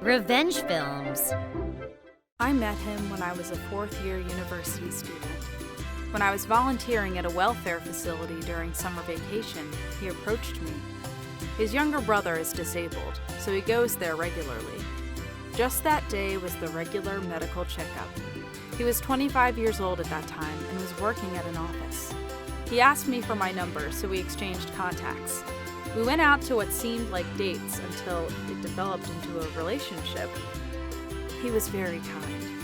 Revenge films. I met him when I was a fourth-year university student. When I was volunteering at a welfare facility during summer vacation, he approached me. His younger brother is disabled, so he goes there regularly. Just that day was the regular medical checkup. He was 25 years old at that time and was working at an office. He asked me for my number, so we exchanged contacts. We went out to what seemed like dates until it developed into a relationship. He was very kind.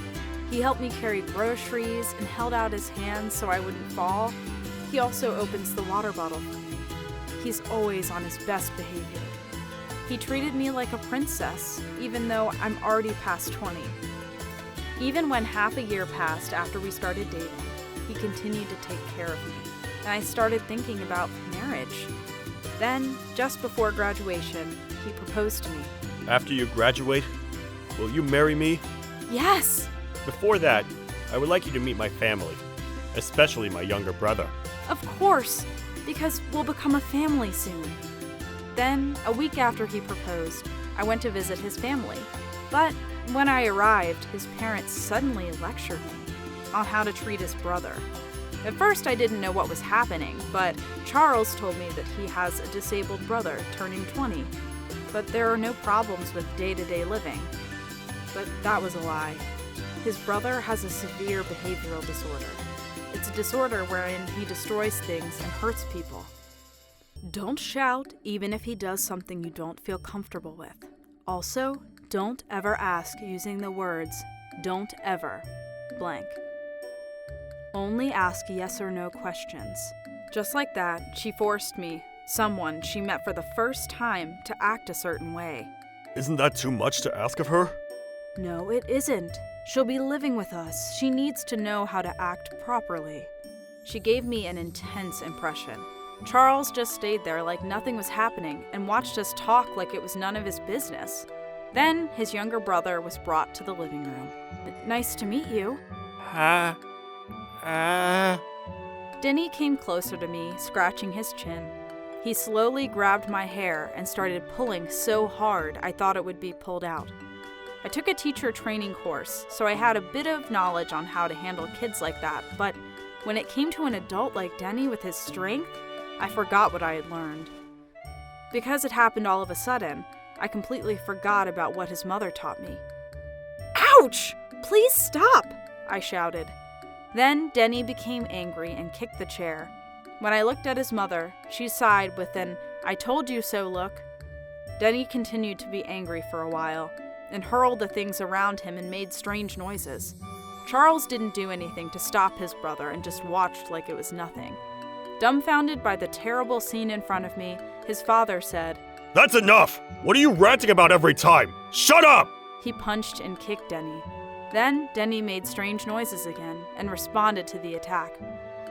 He helped me carry groceries and held out his hands so I wouldn't fall. He also opens the water bottle for me. He's always on his best behavior. He treated me like a princess, even though I'm already past 20. Even when half a year passed after we started dating, he continued to take care of me, and I started thinking about marriage. Then, just before graduation, he proposed to me. After you graduate, will you marry me? Yes! Before that, I would like you to meet my family, especially my younger brother. Of course, because we'll become a family soon. Then, a week after he proposed, I went to visit his family. But when I arrived, his parents suddenly lectured me on how to treat his brother. At first, I didn't know what was happening, but Charles told me that he has a disabled brother turning 20. But there are no problems with day-to-day living. But that was a lie. His brother has a severe behavioral disorder. It's a disorder wherein he destroys things and hurts people. Don't shout, even if he does something you don't feel comfortable with. Also, don't ever ask using the words, "Don't ever," blank. Only ask yes or no questions. Just like that, she forced me, someone she met for the first time, to act a certain way. Isn't that too much to ask of her? No, it isn't. She'll be living with us. She needs to know how to act properly. She gave me an intense impression. Charles just stayed there like nothing was happening and watched us talk like it was none of his business. Then his younger brother was brought to the living room. Nice to meet you. Denny came closer to me, scratching his chin. He slowly grabbed my hair and started pulling so hard I thought it would be pulled out. I took a teacher training course, so I had a bit of knowledge on how to handle kids like that, but when it came to an adult like Denny with his strength, I forgot what I had learned. Because it happened all of a sudden, I completely forgot about what his mother taught me. Ouch! Please stop! I shouted. Then Denny became angry and kicked the chair. When I looked at his mother, she sighed with an "I told you so" look. Denny continued to be angry for a while, and hurled the things around him and made strange noises. Charles didn't do anything to stop his brother and just watched like it was nothing. Dumbfounded by the terrible scene in front of me, his father said, "That's enough! What are you ranting about every time? Shut up!" He punched and kicked Denny. Then Denny made strange noises again and responded to the attack.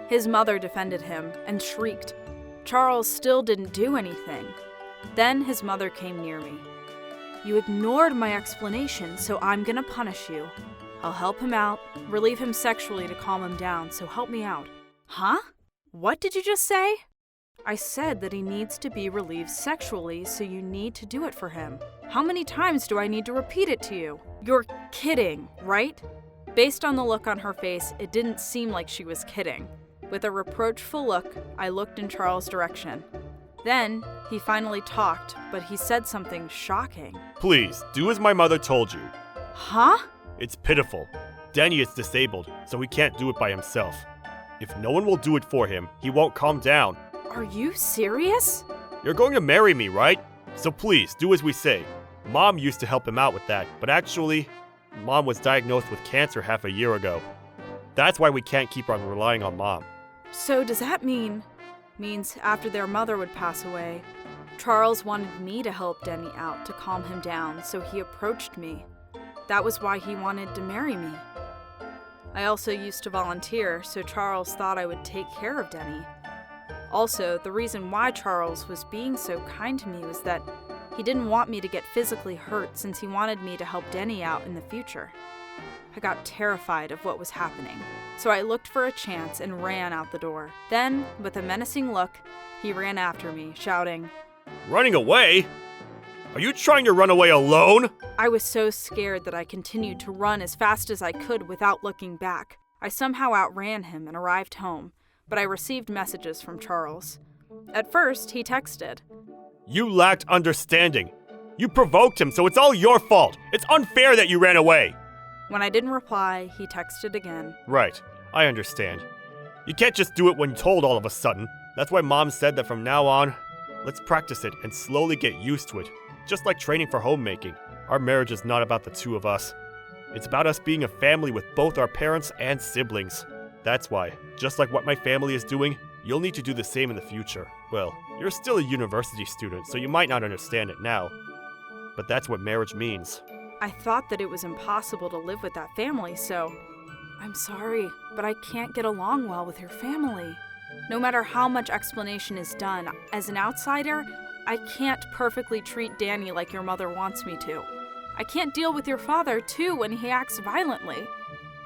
His mother defended him and shrieked. Charles still didn't do anything. Then his mother came near me. "You ignored my explanation, so I'm gonna punish you. I'll help him out, relieve him sexually to calm him down, so help me out." Huh? What did you just say? I said that he needs to be relieved sexually, so you need to do it for him. How many times do I need to repeat it to you? You're kidding, right? Based on the look on her face, it didn't seem like she was kidding. With a reproachful look, I looked in Charles' direction. Then, he finally talked, but he said something shocking. Please, do as my mother told you. Huh? It's pitiful. Danny is disabled, so he can't do it by himself. If no one will do it for him, he won't calm down. Are you serious? You're going to marry me, right? So please, do as we say. Mom used to help him out with that, but actually, Mom was diagnosed with cancer half a year ago. That's why we can't keep on relying on Mom. So does that means after their mother would pass away, Charles wanted me to help Denny out to calm him down, so he approached me. That was why he wanted to marry me. I also used to volunteer, so Charles thought I would take care of Denny. Also, the reason why Charles was being so kind to me was that he didn't want me to get physically hurt since he wanted me to help Denny out in the future. I got terrified of what was happening, so I looked for a chance and ran out the door. Then, with a menacing look, He ran after me, shouting, Running away? Are you trying to run away alone? I was so scared that I continued to run as fast as I could without looking back. I somehow outran him and arrived home, but I received messages from Charles. At first, he texted, You lacked understanding. You provoked him, so it's all your fault. It's unfair that you ran away. When I didn't reply, he texted again. Right, I understand. You can't just do it when told all of a sudden. That's why Mom said that from now on, let's practice it and slowly get used to it. Just like training for homemaking. Our marriage is not about the two of us. It's about us being a family with both our parents and siblings. That's why, just like what my family is doing, you'll need to do the same in the future. Well, you're still a university student, so you might not understand it now. But that's what marriage means. I thought that it was impossible to live with that family, so I'm sorry, but I can't get along well with your family. No matter how much explanation is done, as an outsider, I can't perfectly treat Danny like your mother wants me to. I can't deal with your father, too, when he acts violently.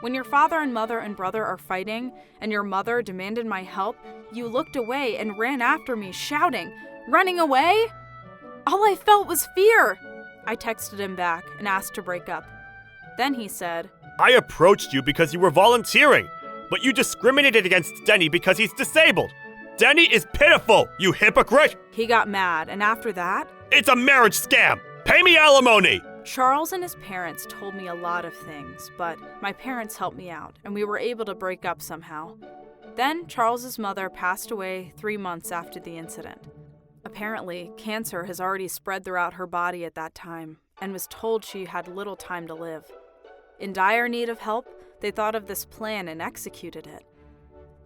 When your father and mother and brother are fighting, and your mother demanded my help, you looked away and ran after me, shouting, Running away? All I felt was fear. I texted him back and asked to break up. Then he said, I approached you because you were volunteering, but you discriminated against Denny because he's disabled. Denny is pitiful, you hypocrite! He got mad, and after that, It's a marriage scam! Pay me alimony! Charles and his parents told me a lot of things, but my parents helped me out, and we were able to break up somehow. Then Charles's mother passed away 3 months after the incident. Apparently, cancer has already spread throughout her body at that time, and was told she had little time to live. In dire need of help, they thought of this plan and executed it.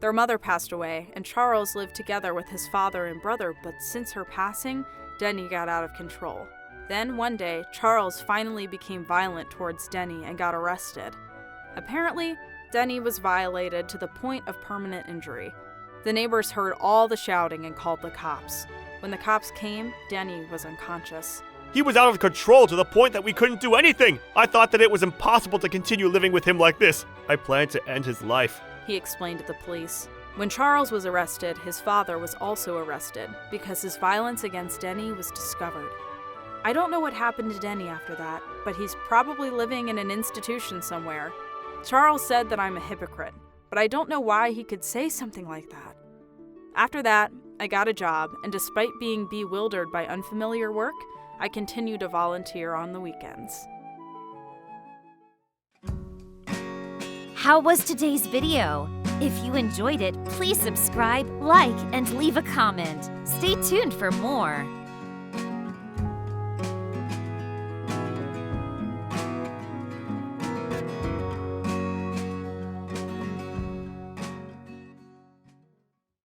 Their mother passed away, and Charles lived together with his father and brother, but since her passing, Denny got out of control. Then, one day, Charles finally became violent towards Denny and got arrested. Apparently, Denny was violated to the point of permanent injury. The neighbors heard all the shouting and called the cops. When the cops came, Denny was unconscious. He was out of control to the point that we couldn't do anything. I thought that it was impossible to continue living with him like this. I planned to end his life. He explained to the police. When Charles was arrested, his father was also arrested because his violence against Denny was discovered. I don't know what happened to Denny after that, but he's probably living in an institution somewhere. Charles said that I'm a hypocrite, but I don't know why he could say something like that. After that, I got a job, and despite being bewildered by unfamiliar work, I continue to volunteer on the weekends. How was today's video? If you enjoyed it, please subscribe, like, and leave a comment. Stay tuned for more.